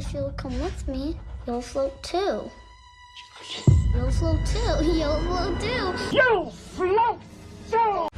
If you'll come with me, you'll float too. You'll float too. You'll float too. You float too!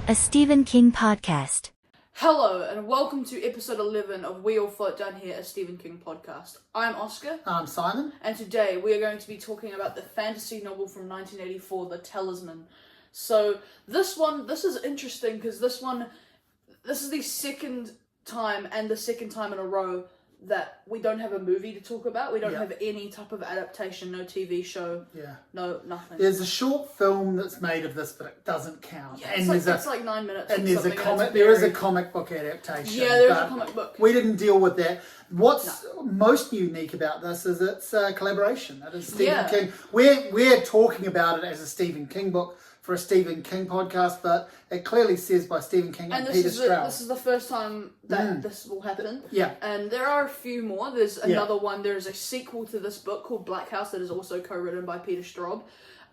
A Stephen King podcast. Hello, and welcome to episode 11 of We All Float Down Here, a Stephen King podcast. I'm Oscar. I'm Simon. And today we are going to be talking about the fantasy novel from 1984, The Talisman. So, this is interesting because this is the second time and the second time in a row that we don't have a movie to talk about. We don't have any type of adaptation, no TV show, no nothing. There's a short film that's made of this, but it doesn't count. Yeah, it's like 9 minutes. And there's a comic. There is a comic book adaptation. Yeah, there's a comic book. We didn't deal with that. What's most unique about this is it's a collaboration. It is Stephen King. We're talking about it as a Stephen King book for a Stephen King podcast, but it clearly says by Stephen King and Peter Straub. This is the first time that this will happen. Yeah. And there are a few more. There's another one. There's a sequel to this book called Black House that is also co-written by Peter Straub.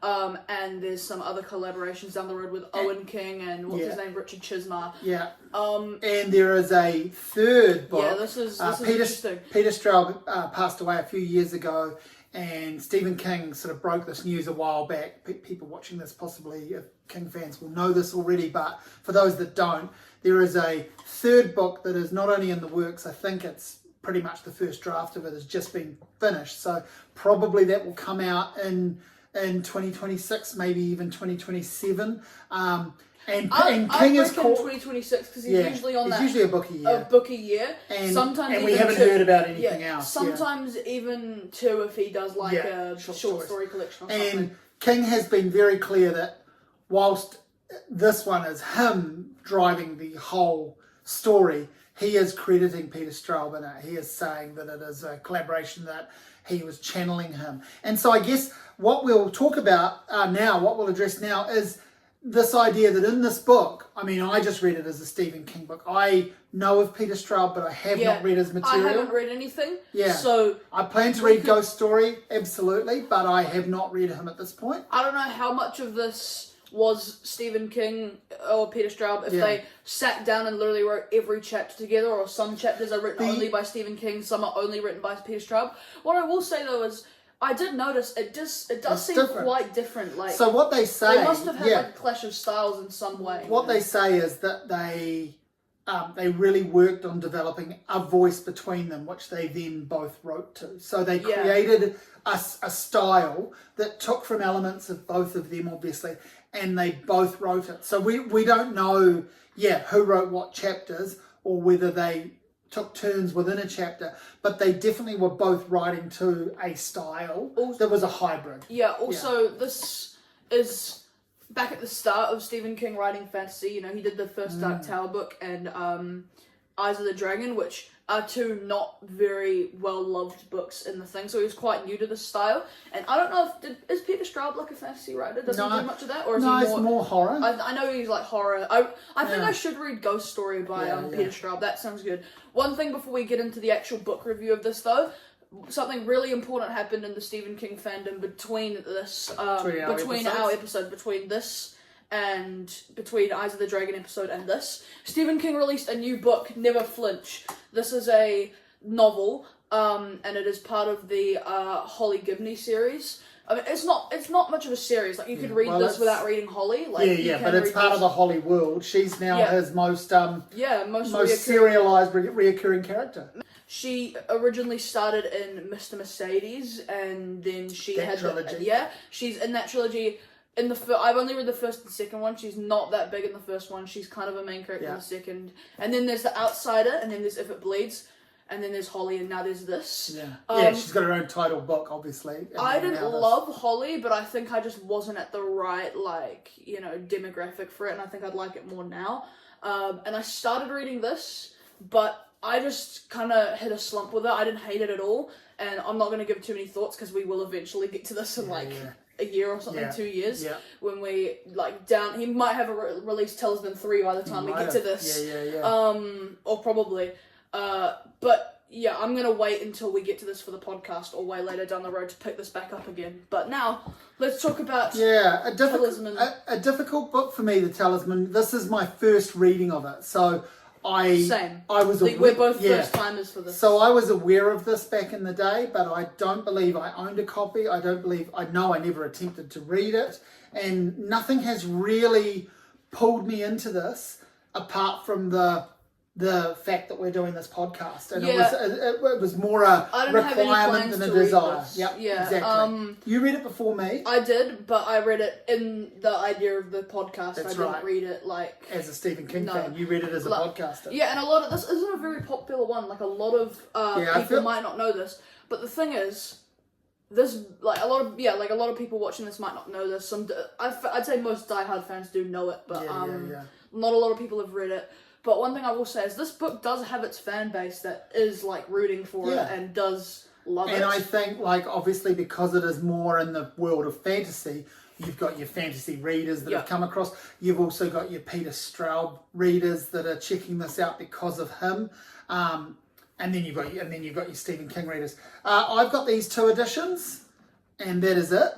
And there's some other collaborations down the road with Owen King and what's his name, Richard Chismar. Yeah. And there is a third book. Yeah, this is interesting. Peter Straub passed away a few years ago. And Stephen King sort of broke this news a while back. People watching this, possibly King fans, will know this already, but for those that don't, there is a third book that is not only in the works, I think it's pretty much the first draft of it has just been finished. So probably that will come out in 2026, maybe even 2027. And King is called 2026 because he's usually on that. Usually a book a year. A book a year. And sometimes we haven't heard about anything else. Sometimes even two if he does like a short story collection or something. And King has been very clear that whilst this one is him driving the whole story, he is crediting Peter Straub in it. He is saying that it is a collaboration, that he was channeling him. And so I guess what we'll talk about now, what we'll address now is this idea that in this book, I mean, I just read it as a Stephen King book. I know of Peter Straub, but I have not read his material. I haven't read anything. Yeah. So I plan to read Ghost Story, absolutely, but I have not read him at this point. I don't know how much of this was Stephen King or Peter Straub, if they sat down and literally wrote every chapter together, or some chapters are written only by Stephen King, some are only written by Peter Straub. What I will say though is, I did notice it does seem different. Quite different. Like, so what they say, they must have had like a clash of styles in some way. What they say is that they really worked on developing a voice between them, which they then both wrote to. So they created a style that took from elements of both of them, obviously, and they both wrote it. So we don't know, who wrote what chapters or whether they took turns within a chapter, but they definitely were both writing to a style that was a hybrid. This is back at the start of Stephen King writing fantasy. You know, he did the first Dark Tower book and Eyes of the Dragon, which are two not very well-loved books in the thing, so he was quite new to this style. And I don't know is Peter Straub like a fantasy writer? Does he do much of that? Or is he it's more horror. I know he's like horror. I think I should read Ghost Story by Peter Straub. That sounds good. One thing before we get into the actual book review of this though, something really important happened in the Stephen King fandom between this, between this and between Eyes of the Dragon episode and this. Stephen King released a new book, Never Flinch. This is a novel, and it is part of the Holly Gibney series. I mean, it's not much of a series. Like, you could read this without reading Holly. Like, but it's part of the Holly world. She's now his most serialized, reoccurring character. She originally started in Mr. Mercedes, and then she had trilogy. She's in that trilogy. I've only read the first and second one. She's not that big in the first one. She's kind of a main character in the second. And then there's The Outsider, and then there's If It Bleeds, and then there's Holly, and now there's this. She's got her own title book, obviously. I didn't love Holly, but I think I just wasn't at the right, demographic for it, and I think I'd like it more now. And I started reading this, but I just kind of hit a slump with it. I didn't hate it at all, and I'm not going to give too many thoughts because we will eventually get to this in a year or something, 2 years, when we he might have released Talisman 3 by the time we get to this, or probably, but I'm gonna wait until we get to this for the podcast, or way later down the road to pick this back up again. But now let's talk about Talisman. A difficult book for me, The Talisman. This is my first reading of it, so Same. I was like, we're both first timers for this. So I was aware of this back in the day, but I don't believe I owned a copy. I know I never attempted to read it, and nothing has really pulled me into this apart from the fact that we're doing this podcast, and it was more a requirement than a desire. Yeah, exactly. You read it before me. I did, but I read it in the idea of the podcast. That's I didn't read it like as a Stephen King fan. You read it as a podcaster. Yeah, and a lot of this isn't a very popular one. Like a lot of people might not know this, but the thing is, this like a lot of people watching this might not know this. I'd say most diehard fans do know it, but not a lot of people have read it. But one thing I will say is this book does have its fan base that is like rooting for it and does love it. And I think like obviously because it is more in the world of fantasy, you've got your fantasy readers that have come across. You've also got your Peter Straub readers that are checking this out because of him. And then you've got your Stephen King readers. I've got these 2 editions, and that is it.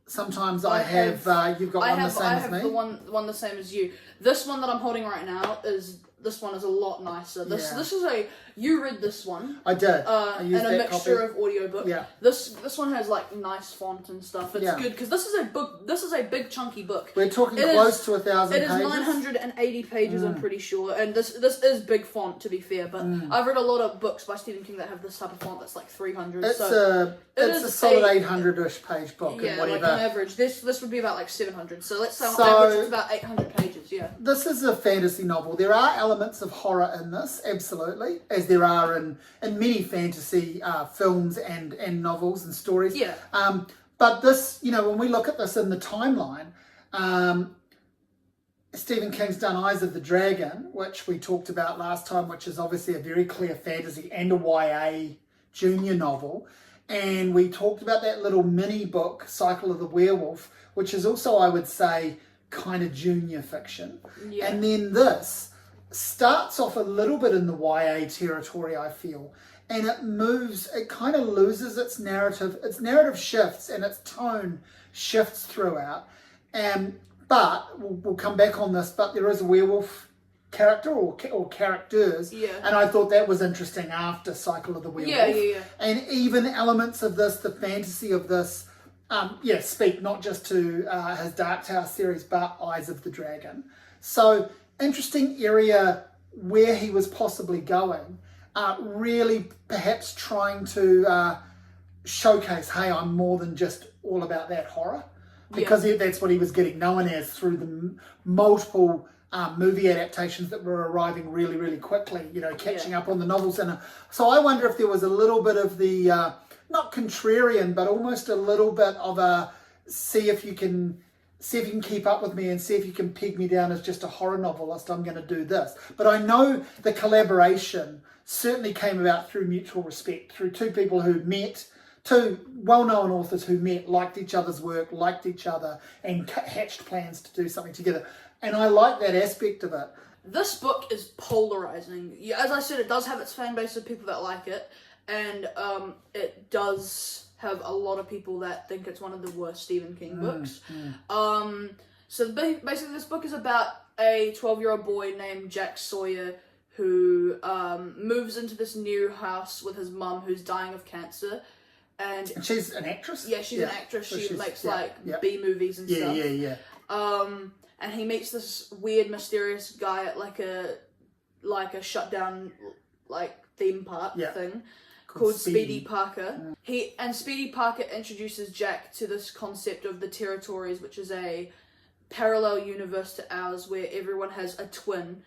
Sometimes I have you've got one the same as me. I have the one the same as you. This one that I'm holding right now is a lot nicer. This is you read this one. I did. I used and a that mixture copy. of audiobook. Yeah. This one has like nice font and stuff. It's good because this is a book. This is a big chunky book. We're talking close to 1,000 pages. It is 980 pages. I'm pretty sure, and this is big font to be fair. But I've read a lot of books by Stephen King that have this type of font that's like 300. It's a solid 800-ish page book. Yeah, and whatever. like on average, this would be about like 700. So let's say on average it's about 800 pages. Yeah. This is a fantasy novel. There are elements of horror in this, absolutely, as there are in many fantasy films and novels and stories. Yeah. But this, when we look at this in the timeline, Stephen King's done Eyes of the Dragon, which we talked about last time, which is obviously a very clear fantasy and a YA junior novel. And we talked about that little mini book, Cycle of the Werewolf, which is also, I would say, kind of junior fiction. Yeah. And then this starts off a little bit in the YA territory, I feel, and it kind of loses its narrative shifts and its tone shifts throughout, but we'll come back on this, but there is a werewolf character or characters, and I thought that was interesting after Cycle of the Werewolf, and even elements of this, the fantasy of this, speak not just to his Dark Tower series, but Eyes of the Dragon. So interesting area where he was possibly going, really perhaps trying to showcase, hey, I'm more than just all about that horror, because that's what he was getting known as through the multiple movie adaptations that were arriving really, really quickly, catching up on the novels. And so I wonder if there was a little bit of the, not contrarian, but almost a little bit of a see if you can keep up with me and see if you can peg me down as just a horror novelist, I'm going to do this. But I know the collaboration certainly came about through mutual respect, through 2 people who met, 2 well-known authors who met, liked each other's work, liked each other, and hatched plans to do something together. And I like that aspect of it. This book is polarizing. As I said, it does have its fan base of people that like it, and it does have a lot of people that think it's one of the worst Stephen King books. So basically this book is about a 12-year-old boy named Jack Sawyer who moves into this new house with his mum who's dying of cancer. And she's an actress? Yeah, she's an actress. So she makes B movies and stuff. Yeah. And he meets this weird, mysterious guy at like a shutdown theme park thing called Speedy Parker. Speedy Parker introduces Jack to this concept of the territories, which is a parallel universe to ours where everyone has a twin,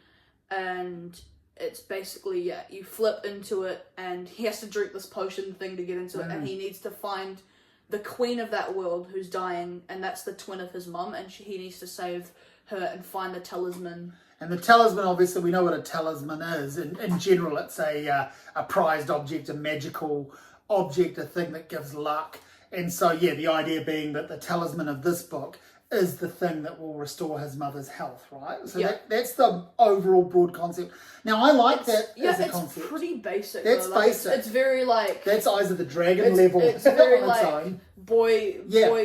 and it's basically you flip into it, and he has to drink this potion thing to get into it, and he needs to find the queen of that world who's dying, and that's the twin of his mum, and he needs to save her and find the talisman. And the talisman, obviously, we know what a talisman is. In general, it's a prized object, a magical object, a thing that gives luck. And so, the idea being that the talisman of this book is the thing that will restore his mother's health, right? So that's the overall broad concept. Now, I like that as a concept. It's pretty basic. That's basic. It's very that's Eyes of the Dragon level. It's very on its own. Boy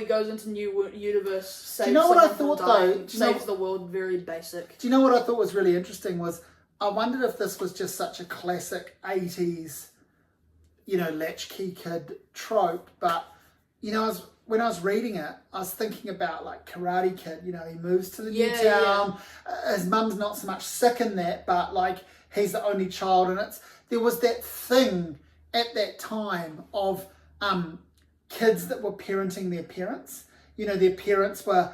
goes into new universe, saves Do you know what I someone thought from dying, though? saves the world. Very basic. Do you know what I thought was really interesting was I wondered if this was just such a classic 80s, latchkey kid trope. But, when I was reading it, I was thinking about like Karate Kid. He moves to the new town. His mum's not so much sick in that, but like he's the only child, and there was that thing at that time of kids that were parenting their parents. Their parents were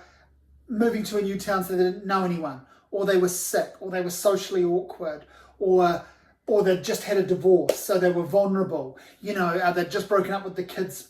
moving to a new town so they didn't know anyone, or they were sick, or they were socially awkward, or they just had a divorce, so they were vulnerable. They'd just broken up with the kid's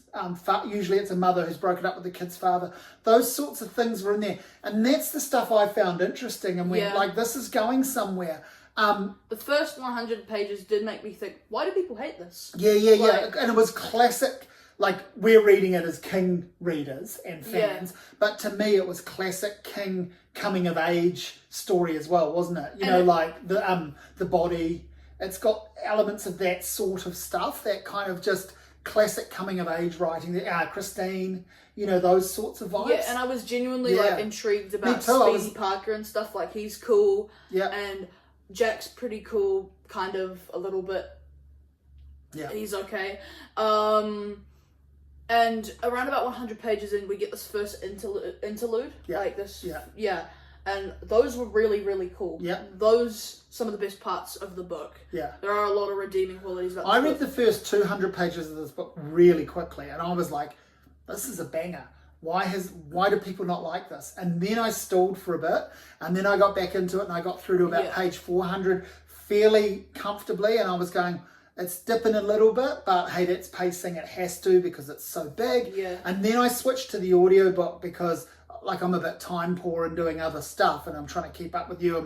usually it's a mother who's broken up with the kid's father. Those sorts of things were in there. And that's the stuff I found interesting and went, like, this is going somewhere. The first 100 pages did make me think, why do people hate this? Yeah. And it was classic. Like, we're reading it as King readers and fans, but to me it was classic King coming of age story as well, wasn't it? Like the body. It's got elements of that sort of stuff, that kind of just classic coming of age writing. Christine, those sorts of vibes. Yeah, and I was genuinely like intrigued about Speedy Parker and stuff. Like, he's cool. Yeah. And Jack's pretty cool, kind of a little bit. Yeah. He's okay. And around about 100 pages in, we get this first interlude. Yeah. Like this. Yeah. Yeah. And those were really, really cool. Yeah. Some of the best parts of the book. Yeah. There are a lot of redeeming qualities about I read the first 200 pages of this book really quickly, and I was like, this is a banger. Why do people not like this? And then I stalled for a bit, and then I got back into it, and I got through to about page 400 fairly comfortably, and I was going, it's dipping a little bit, but hey, that's pacing. It has to, because it's so big. Yeah. And then I switched to the audiobook because like I'm a bit time poor and doing other stuff, and I'm trying to keep up with you, and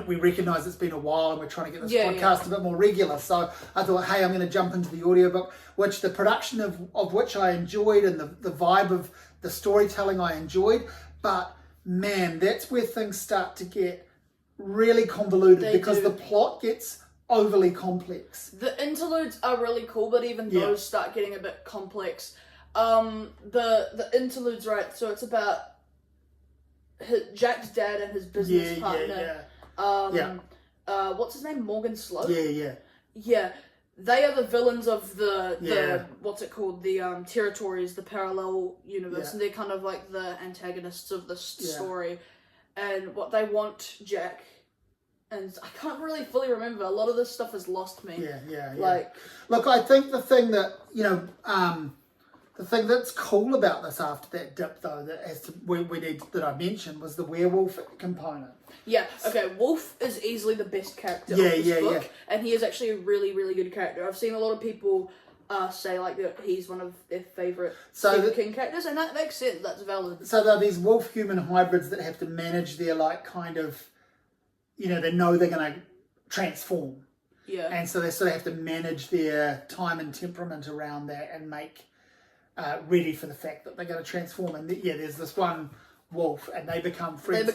we recognise it's been a while, and we're trying to get this podcast a bit more regular. So I thought, hey, I'm going to jump into the audiobook, which the production of which I enjoyed, and the vibe of the storytelling I enjoyed. But man, that's where things start to get really convoluted because the plot gets overly complex. The interludes are really cool, but even those start getting a bit complex. The interludes, right? So it's about Jack's dad and his business partner. What's his name? Morgan Sloat. Yeah. They are the villains of the what's it called? The territories, the parallel universe, and they're kind of like the antagonists of this story. And what they want Jack. And I can't really fully remember. A lot of this stuff has lost me. Like, look, I think the thing that the thing that's cool about this after that dip, though, that I mentioned, was the werewolf component. Yeah. Okay. Wolf is easily the best character of this book, and he is actually a really, really good character. I've seen a lot of people say like that he's one of their favourite Stephen King characters, and that makes sense. That's valid. So there are these wolf-human hybrids that have to manage their kind of. They know they're going to transform. Yeah. And so they sort of have to manage their time and temperament around that and make ready for the fact that they're going to transform. And there's this one wolf, and they become friends.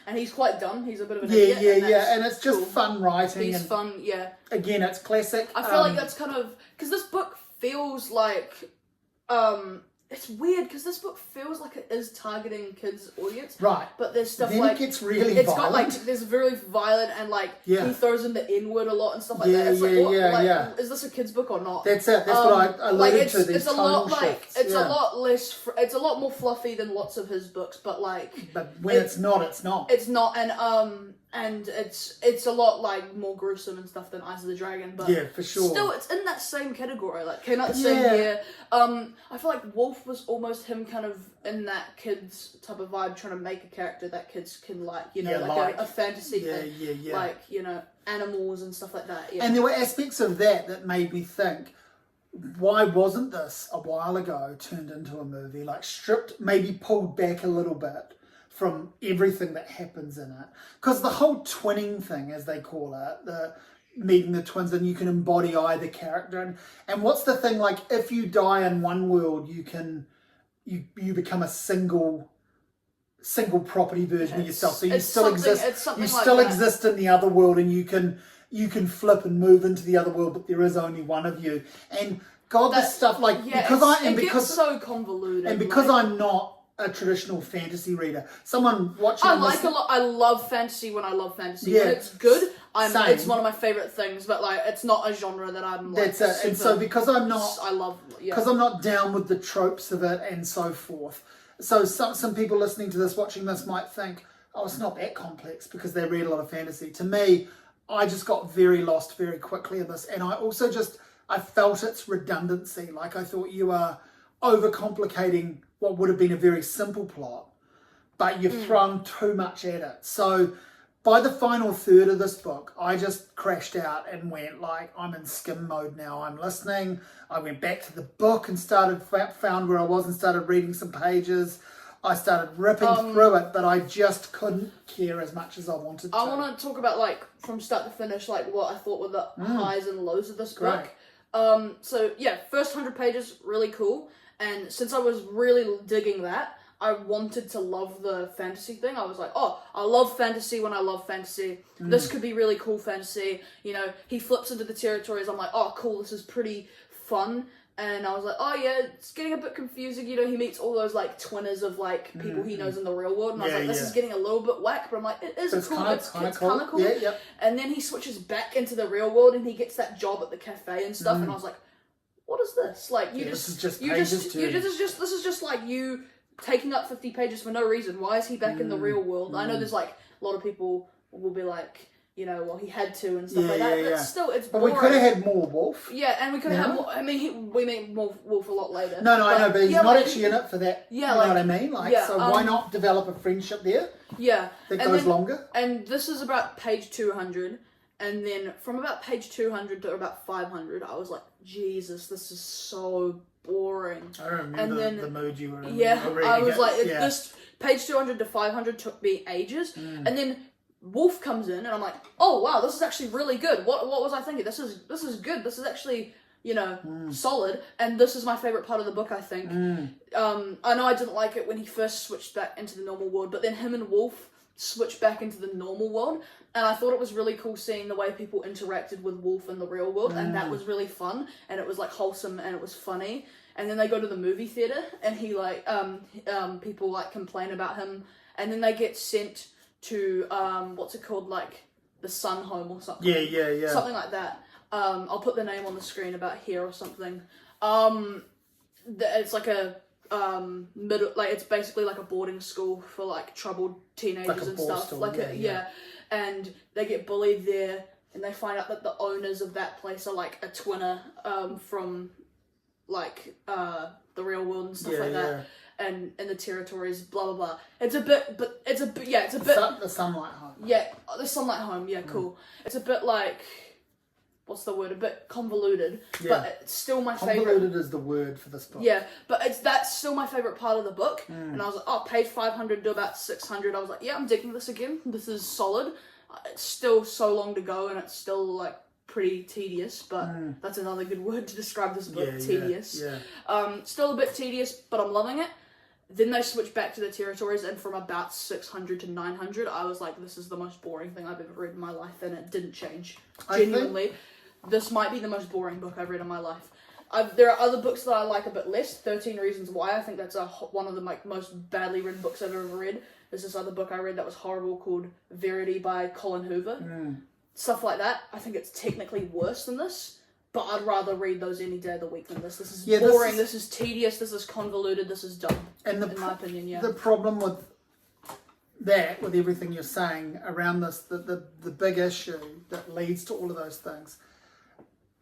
And he's quite dumb. He's a bit of an idiot. And it's just fun writing. He's fun, Again, it's classic. I feel like that's kind of... Because this book feels like... It's weird because this book feels like it is targeting kids' audience. Right. But there's stuff then like... it gets really violent. There's very violent and he throws in the N-word a lot and stuff like that. It's is this a kid's book or not? That's it. That's what I alluded to. These it's a lot it's a lot less... It's a lot more fluffy than lots of his books, but But when it's not, it's not. It's not, and it's a lot more gruesome and stuff than Eyes of the Dragon, but for sure. Still, it's in that same category. Came out the same year. I feel like Wolf was almost him kind of in that kids type of vibe, trying to make a character that kids can a fantasy thing, animals and stuff like that. Yeah. And there were aspects of that made me think, why wasn't this a while ago turned into a movie? Stripped, maybe pulled back a little bit from everything that happens in it. Because the whole twinning thing, as they call it, the meeting the twins, and you can embody either character. And what's the thing, if you die in one world, you become a single property version of yourself. So you still exist in the other world, and you can flip and move into the other world, but there is only one of you. And God, this stuff gets so convoluted. And because I'm not a traditional fantasy reader, someone watching I love fantasy when I love fantasy. When it's good, Same. It's one of my favorite things, but like it's not a genre that I'm like. That's it. And so because I'm not, I love because I'm not down with the tropes of it and so forth. So some people listening to this, watching this, might think, oh, it's not that complex because they read a lot of fantasy. To me, I just got very lost very quickly in this, and I also I felt its redundancy. Like I thought you are overcomplicating what would have been a very simple plot, but you've thrown too much at it. So by the final third of this book, I just crashed out and went like, I'm in skim mode now. I'm listening. I went back to the book and found where I was and started reading some pages. I started ripping through it, but I just couldn't care as much as I wanted to. I want to talk about like from start to finish, like what I thought were the highs and lows of this book. So yeah, first 100 pages, really cool. And since I was really digging that, I wanted to love the fantasy thing. I was like, oh, I love fantasy when I love fantasy. This could be really cool fantasy. You know, he flips into the territories. I'm like, oh, cool, this is pretty fun. And I was like, oh yeah, it's getting a bit confusing. You know, he meets all those like twinners of like people he knows in the real world. And I was like, this is getting a little bit whack. But I'm like, it is cool. It's kind of cool. Yeah, yep. And then he switches back into the real world and he gets that job at the cafe and stuff. And I was like, what is this? Like, this is just like you taking up 50 pages for no reason. Why is he back in the real world? I know there's like a lot of people will be like, you know, well, he had to and stuff like that. But still, it's boring. But we could have had more Wolf. Yeah, and we could have had more. I mean, we meet Wolf a lot later. No, I know, but he's not actually in it for that. Yeah, you know what I mean? Like, so why not develop a friendship there? Yeah. That goes longer? And this is about page 200. And then from about page 200 to about 500, I was like, Jesus, this is so boring. I remember the mood you were in. Yeah, I was like, this page 200 to 500 took me ages. And then Wolf comes in, and I'm like, oh wow, this is actually really good. What was I thinking? This is good. This is actually, you know, solid. And this is my favorite part of the book, I think. I know I didn't like it when he first switched back into the normal world, but then him and Wolf switched back into the normal world, and I thought it was really cool seeing the way people interacted with Wolf in the real world, and that was really fun, and it was like wholesome, and it was funny. And then they go to the movie theater, and he like people like complain about him, and then they get sent to what's it called, like the Sun Home or something. Yeah. Something like that. I'll put the name on the screen about here or something. It's like a it's basically like a boarding school for like troubled teenagers like and stuff. School, like and they get bullied there, and they find out that the owners of that place are like a twinner from like the real world and stuff like that. And in the territories, blah blah blah. It's a bit. The Sunlight Home. Yeah, the Sunlight Home. Yeah, cool. It's a bit like, what's the word? A bit convoluted, but it's still my favorite. Convoluted is the word for this book. Yeah, but that's still my favorite part of the book. And I was like, oh, page 500 to about 600. I was like, yeah, I'm digging this again. This is solid. It's still so long to go, and it's still like pretty tedious, but that's another good word to describe this book. Tedious. Still a bit tedious, but I'm loving it. Then they switch back to the territories, and from about 600 to 900, I was like, this is the most boring thing I've ever read in my life, and it didn't change. Genuinely, this might be the most boring book I've read in my life. There are other books that I like a bit less. 13 Reasons Why, I think that's one of the most badly written books I've ever read. There's this other book I read that was horrible called Verity by Colin Hoover. Stuff like that. I think it's technically worse than this. But I'd rather read those any day of the week than this. This is boring, this is tedious, this is convoluted, this is dumb, in my opinion, The problem with that, with everything you're saying around this, the big issue that leads to all of those things,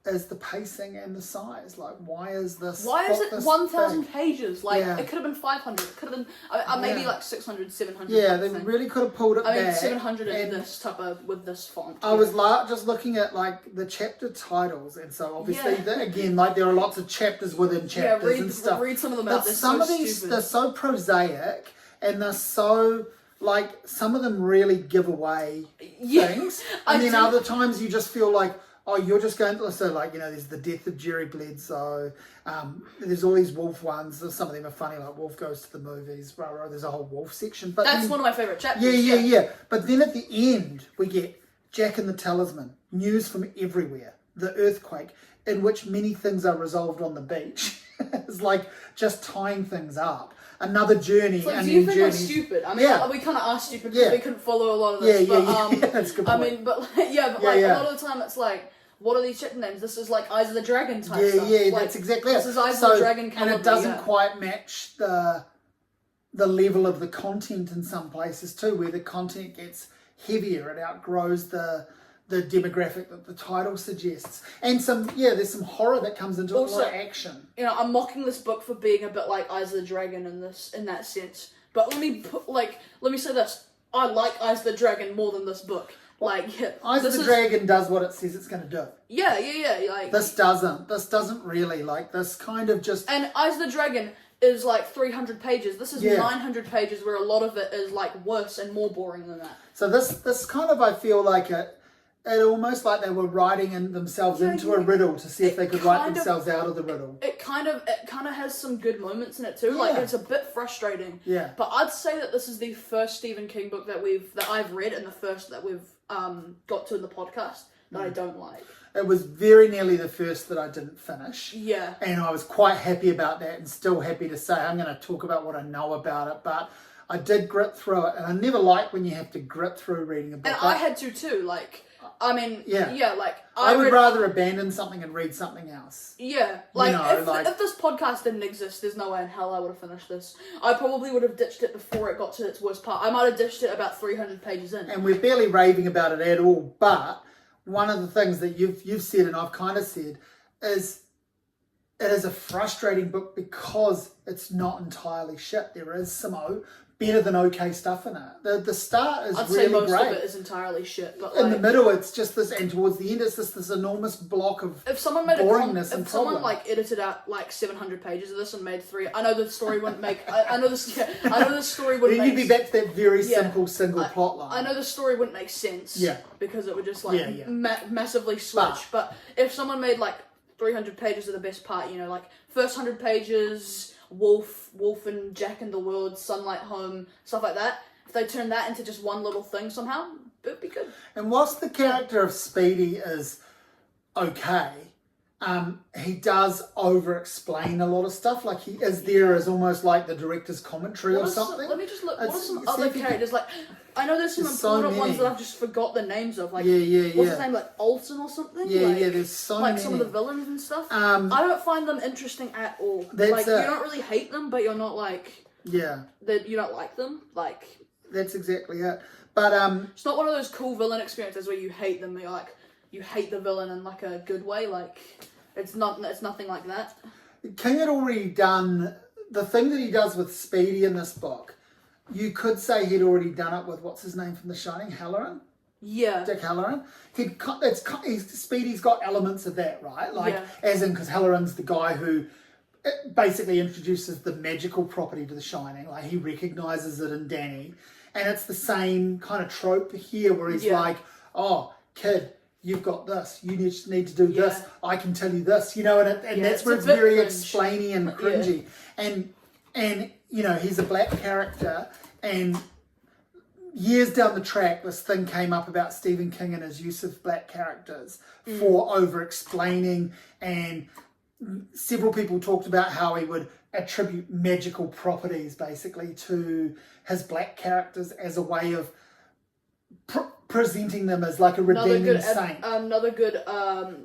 is the pacing and the size. Like, why is this... Why is it 1,000 pages? Like, it could have been 500. It could have been... maybe like 600, 700. Yeah, they really could have pulled it back. I mean, 700 in this type of... with this font. I was just looking at, like, the chapter titles, and so obviously, again, like, there are lots of chapters within chapters and stuff. Read some of them out. They're some so of these, stupid. they're so prosaic, and they're so... like, some of them really give away things. And then other times you just feel like... oh, you're just going to, so like, you know, there's the death of Jerry Bledsoe, there's all these Wolf ones, some of them are funny, like Wolf Goes to the Movies, there's a whole Wolf section. But that's one of my favourite chapters. Yeah. But then at the end, we get Jack and the Talisman, news from everywhere, the earthquake, in which many things are resolved on the beach. It's like just tying things up. another journey. Like, and do you then think I'm journeys. stupid? I mean, Yeah. we kind of are stupid because Yeah. we couldn't follow a lot of this. Yeah, but, that's a good I point. mean, but like, a lot of the time it's like, what are these chapter names? This is like Eyes of the Dragon type Yeah, stuff. yeah, Like, that's exactly it. This is Eyes of the Dragon and caliber, it doesn't yeah. quite match the level of the content in some places too, where the content gets heavier. It outgrows the demographic that the title suggests. And there's some horror that comes into it, Also, a lot of action. You know, I'm mocking this book for being a bit like Eyes of the Dragon in that sense. But let me say this: I like Eyes of the Dragon more than this book. Like, yeah, Eyes of the Dragon does what it says it's going to do. Yeah. Like This doesn't really. Like, this kind of just... And Eyes of the Dragon is like 300 pages. This is 900 pages, where a lot of it is like worse and more boring than that. So this kind of, I feel like it almost like they were writing themselves into a riddle to see if they could write themselves out of the riddle. It kind of has some good moments in it too. Like, it's a bit frustrating. Yeah. But I'd say that this is the first Stephen King book that I've read, and the first that we've got to in the podcast that I don't like. It was very nearly the first that I didn't finish. Yeah. And I was quite happy about that, and still happy to say I'm going to talk about what I know about it, but I did grit through it, and I never like when you have to grit through reading a book. And I had to too, like, I mean, like... I would rather abandon something and read something else. Yeah, like, You know, if this podcast didn't exist, there's no way in hell I would have finished this. I probably would have ditched it before it got to its worst part. I might have ditched it about 300 pages in. And we're barely raving about it at all, but one of the things that you've said and I've kind of said is it is a frustrating book because it's not entirely shit. There is some better than okay stuff in it. The start is I'd really say most great. of it is entirely shit, but in like, the middle, it's just this, and towards the end, it's just this enormous block of if someone made boringness and if someone problem. like edited out like 700 pages of this and made 3, I know the story wouldn't make. I know this. Yeah, I know the story wouldn't. Then you'd make be back to that very simple single plot line. I know the story wouldn't make sense. Yeah. Because it would just like Yeah. massively switch. But if someone made like 300 pages of the best part, you know, like first 100 pages, Wolf and Jack in the World, Sunlight Home, stuff like that. If they turn that into just one little thing somehow, it'd be good. And whilst the character of Speedy is okay, he does over-explain a lot of stuff. Like, he is there as almost like the director's commentary or something. Let me just look. What are some See other if you can- characters? Like, I know there's some There's so important ones many. that I've just forgot the names of. Like, Yeah. what's his name? Like Olsen or something? Yeah, like, there's so like many. some of the villains and stuff. Um, I don't find them interesting at all. That's Like, it. you don't really hate them, but you're not like Yeah, that. You don't like them. Like, that's exactly it. But it's not one of those cool villain experiences where you hate them. You're like, you hate the villain in like a good way. Like, it's nothing like that. King had already done the thing that he does with Speedy in this book. You could say he'd already done it with what's his name from The Shining, Halloran. Yeah. Dick Halloran. Speedy's got elements of that, right? Like, Yeah. as in, because Halloran's the guy who basically introduces the magical property to The Shining. Like, he recognises it in Danny. And it's the same kind of trope here where he's like, oh, kid, you've got this. You just need to do this. I can tell you this. You know, and that's where it's very cringe. explainy and cringy. And, you know, he's a black character, and years down the track, this thing came up about Stephen King and his use of black characters for over-explaining, and several people talked about how he would attribute magical properties, basically, to his black characters as a way of presenting them as like a redeeming saint. Another good,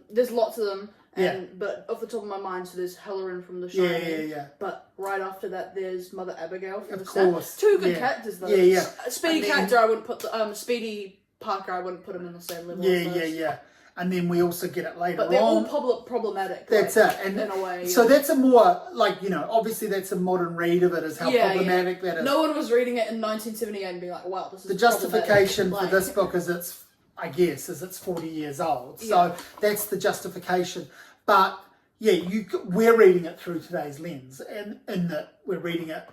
there's lots of them. But off the top of my mind, so there's Halloran from The Shining. Yeah. But right after that, there's Mother Abigail from The course. Snap. Two good characters though. Yeah. Speedy character, I wouldn't put Speedy Parker, I wouldn't put him in the same level. Yeah. And then we also get it later on. But they're all problematic. That's like, it. And in a way. So that's a more, like, you know, obviously that's a modern read of it, is how problematic that is. No one was reading it in 1978 and being like, wow, this is the justification for like, this book is it's 40 years old. So that's the justification. But yeah, we're reading it through today's lens, and in that we're reading it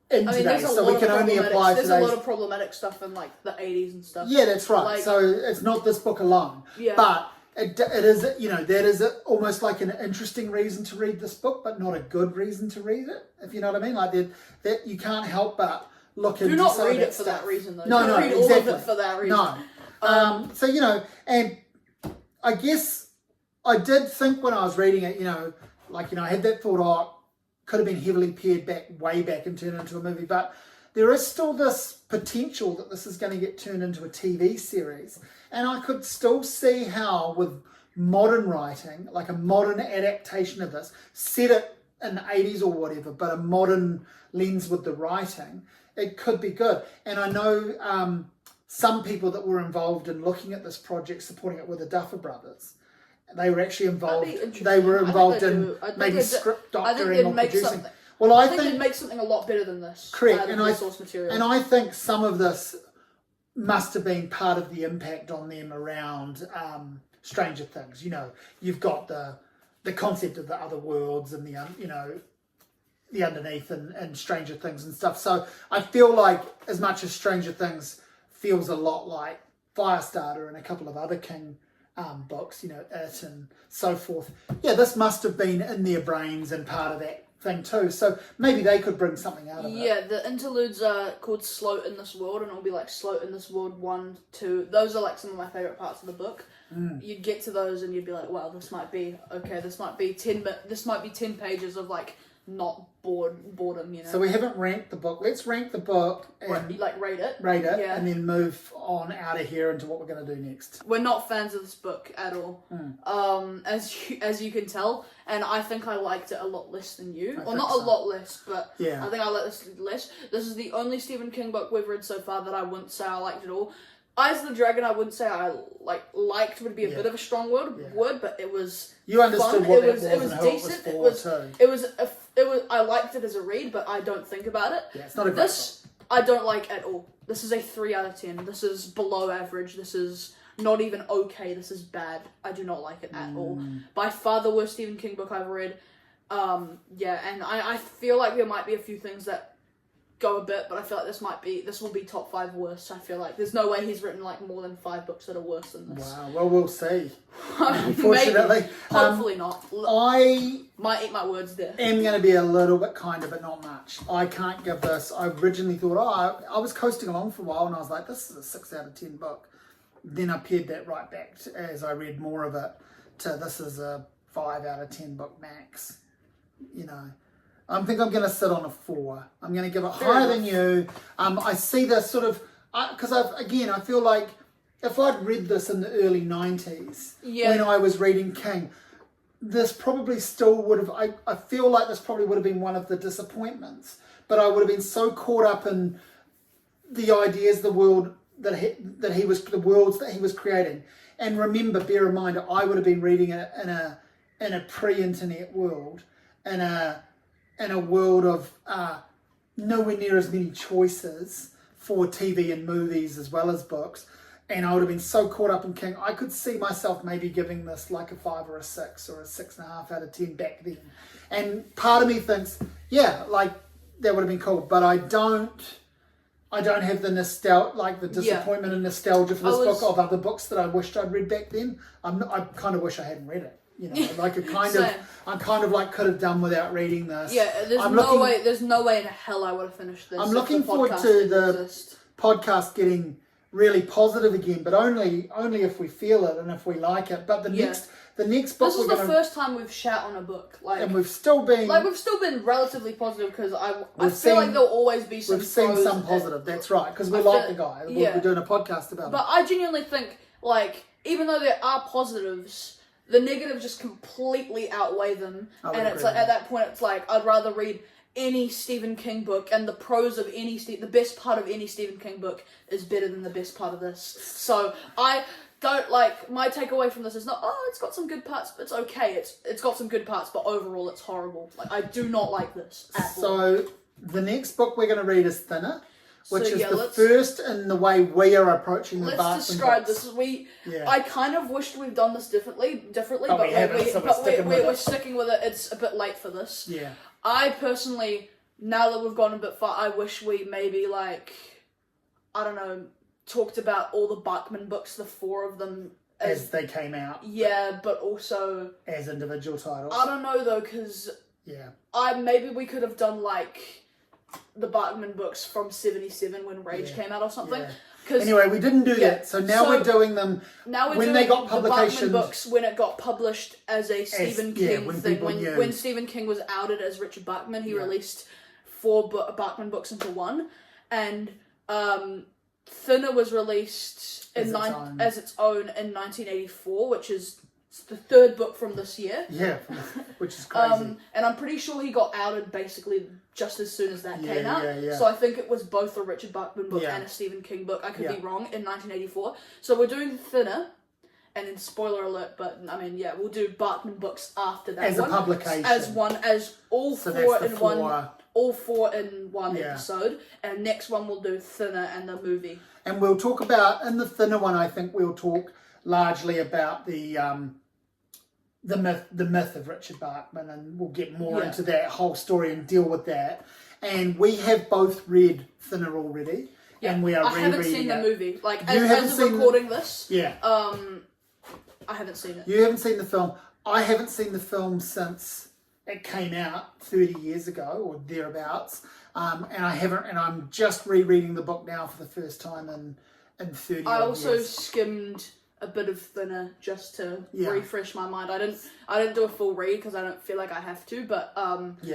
in today, so we can only apply today's. There's a lot of problematic stuff in like the 80s and stuff. Yeah, that's right. Like, so it's not this book alone. Yeah. But it is, you know, that is almost like an interesting reason to read this book, but not a good reason to read it, if you know what I mean. Like that you can't help but look into. Do not some read of it that for stuff. that reason, though. No, Don't read exactly. all of it for that reason. No. So, you know, and I guess I did think when I was reading it, you know, like, you know, I had that thought, could have been heavily pared back, way back, and turned into a movie. But there is still this potential that this is going to get turned into a TV series. And I could still see how, with modern writing, like a modern adaptation of this, set it in the 80s or whatever, but a modern lens with the writing, it could be good. And I know some people that were involved in looking at this project, supporting it, were the Duffer Brothers. They were actually involved. They were involved in maybe script doctoring or producing. Well, I think they'd make something a lot better than this. Correct, and source material. And I think some of this must have been part of the impact on them around Stranger Things. You know, you've got the concept of the other worlds and the underneath and Stranger Things and stuff. So I feel like, as much as Stranger Things feels a lot like Firestarter and a couple of other King books, you know, It and so forth. Yeah, this must have been in their brains and part of that thing too. So maybe they could bring something out of it. Yeah, the interludes are called Sloat in This World, and it'll be like Sloat in This World 1, 2. Those are like some of my favourite parts of the book. You'd get to those and you'd be like, wow, this might be 10 pages of like not boredom, you know. So we haven't ranked the book. Let's rank the book and rate it, yeah, and then move on out of here into what we're going to do next. We're not fans of this book at all, as you can tell, and I think I liked it a lot less than you. Well, not a lot less, but yeah, I think I liked this less. This is the only Stephen King book we've read so far that I wouldn't say I liked at all. Eyes of the Dragon, I wouldn't say I liked would be a bit of a strong word, but it was. You understood fun. what it was and who decent. it was for, it was I liked it as a read, but I don't think about it. Yeah, it's not a great book. I don't like at all. This is a 3 out of 10. This is below average. This is not even okay. This is bad. I do not like it at all. By far the worst Stephen King book I've read. And I feel like there might be a few things that go a bit, but I feel like this will be top 5 worst. I feel like there's no way he's written like more than 5 books that are worse than this. Wow, well, we'll see. Unfortunately. Maybe. Hopefully not. I might eat my words there. am going to be a little bit kinder, but not much. I can't give this. I originally thought, I was coasting along for a while and I was like, this is a 6 out of 10 book. Then I pared that right back as I read more of it to this is a 5 out of 10 book max. You know, I think I'm going to sit on a 4. I'm going to give it higher than you. I see this sort of, because I feel like if I'd read this in the early 90s, when I was reading King, this probably still would have, I feel like this probably would have been one of the disappointments, but I would have been so caught up in the ideas, the world the worlds that he was creating. And remember, bear in mind, I would have been reading it in a pre-internet world, in a world of nowhere near as many choices for TV and movies as well as books. And I would have been so caught up in King, I could see myself maybe giving this like a 5 or a 6 or a 6.5 out of 10 back then. And part of me thinks, yeah, like that would have been cool, but I don't have the nostalgia, like the disappointment and nostalgia for this book of other books that I wished I'd read back then. I kind of wish I hadn't read it. You know, like I kind of like could have done without reading this. Yeah, there's no way in hell I would have finished this. I'm looking forward to the podcast getting really positive again, but only if we feel it and if we like it. But the next book this is the first time we've shat on a book, and we've still been relatively positive because I feel like there'll always be some. We've seen some positive. That's right, because we like the guy. We're doing a podcast about it. But I genuinely think, like, even though there are positives, the negatives just completely outweigh them, and it's like at that point, it's like I'd rather read any Stephen King book, and the prose of the best part of any Stephen King book is better than the best part of this. So I don't like, my takeaway from this is not, it's got some good parts, but it's okay. It's got some good parts, but overall it's horrible. Like, I do not like this at all. So the next book we're going to read is Thinner, which is the first in the way we are approaching the Barton Let's describe books. this. I kind of wished we'd done this differently, but we're sticking with it. It's a bit late for this. Yeah. I personally, now that we've gone a bit far, I wish we maybe, like, I don't know, talked about all the Bachman books, the 4 of them. As they came out. Yeah, but also as individual titles. I don't know, though, because yeah, maybe we could have done, like, the Bachman books from 77 when Rage came out or something. Yeah. Cause, Anyway, we didn't do that, so now we're doing them now we're when doing they got the Bachman publication. books when it got published as a Stephen King when thing. people knew. When Stephen King was outed as Richard Bachman, he released 4 Bachman books into one, and Thinner was released as its own in 1984, which is the 3rd book from this year. Yeah, which is crazy. And I'm pretty sure he got outed basically just as soon as that came out. Yeah. So I think it was both a Richard Bachman book Yeah. and a Stephen King book. I could be wrong, in 1984. So we're doing Thinner, and then spoiler alert, but I mean, yeah, we'll do Bachman books after that As a publication. As all So four that's in the one. 4. All 4 in one Yeah. episode, and next one we'll do Thinner and the movie. And we'll talk about, in the Thinner one, I think we'll talk largely about the myth of Richard Bachman, and we'll get more into that whole story and deal with that. And we have both read Thinner already, and we are rereading it. I haven't seen the movie. Like, You haven't as of seen recording this, Yeah. I haven't seen it. You haven't seen the film. I haven't seen the film since it came out 30 years ago or thereabouts. And I'm just rereading the book now for the first time in 30 years. I also skimmed a bit of Thinner just to refresh my mind. I didn't do a full read because I don't feel like I have to, but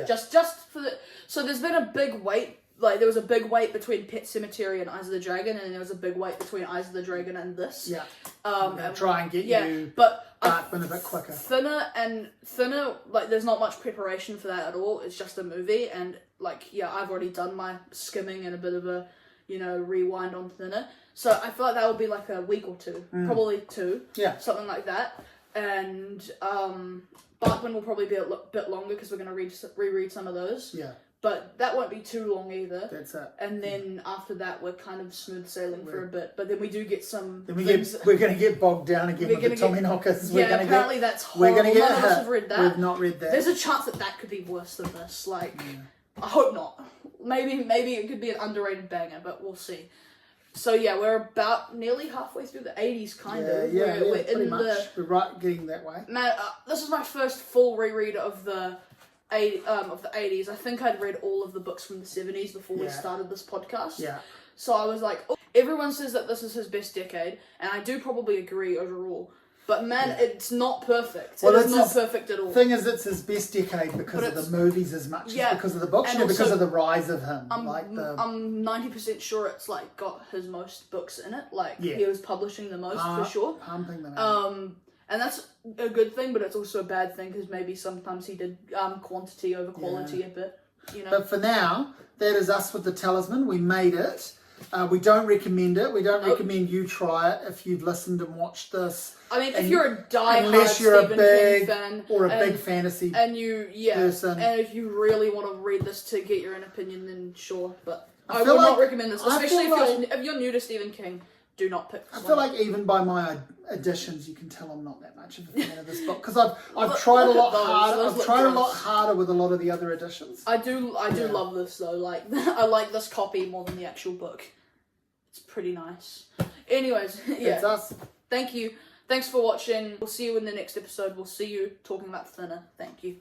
just for the, so there's been a big wait. Like, there was a big wait between Pet Sematary and Eyes of the Dragon, and then there was a big wait between Eyes of the Dragon and this. Yeah. And try and get you but Bachman a bit quicker. Thinner, like, there's not much preparation for that at all. It's just a movie, and, like, yeah, I've already done my skimming and a bit of a, rewind on Thinner. So I feel like that would be, like, a week or 2. Probably 2. Yeah. Something like that. And Bachman will probably be a bit longer because we're going to reread some of those. Yeah. But that won't be too long either. That's it. And then after that, we're kind of smooth sailing for a bit. But then we do get some. Then we're going to get bogged down again with the Tommy Knockers. Apparently that's horrible. We're going to get None of us have read that. We've not read that. There's a chance that could be worse than this. Like, I hope not. Maybe it could be an underrated banger, but we'll see. So yeah, we're about nearly halfway through the 80s, kind of. Yeah, we're pretty in much. We're right getting that way. Man, this is my first full reread of the 80s. I think I'd read all of the books from the 70s before we started this podcast. Yeah. So I was like, everyone says that this is his best decade, and I do probably agree overall. But man, it's not perfect. Well, it's not perfect at all. Thing is, it's his best decade because of the movies as much as because of the books, and because also, of the rise of him. I'm 90% sure it's like got his most books in it. Like he was publishing the most for sure. Pumping them out. And that's a good thing, but it's also a bad thing because maybe sometimes he did quantity over quality a bit. But for now, that is us with the Talisman. We made it. We don't recommend it. We don't recommend you try it if you've listened and watched this. I mean, if you're a diehard unless you're Stephen a big King fan or a big fantasy and you person, and if you really want to read this to get your own opinion, then sure. But I would like, not recommend this, especially if you're new to Stephen King. Do not pick this I feel like even by my additions, you can tell I'm not that much of a fan of this book because I've tried a lot harder. I've tried a lot harder with a lot of the other editions. I do love this though. Like I like this copy more than the actual book. It's pretty nice. Anyways, It's us. Thank you. Thanks for watching. We'll see you in the next episode. We'll see you talking about Thinner. Thank you.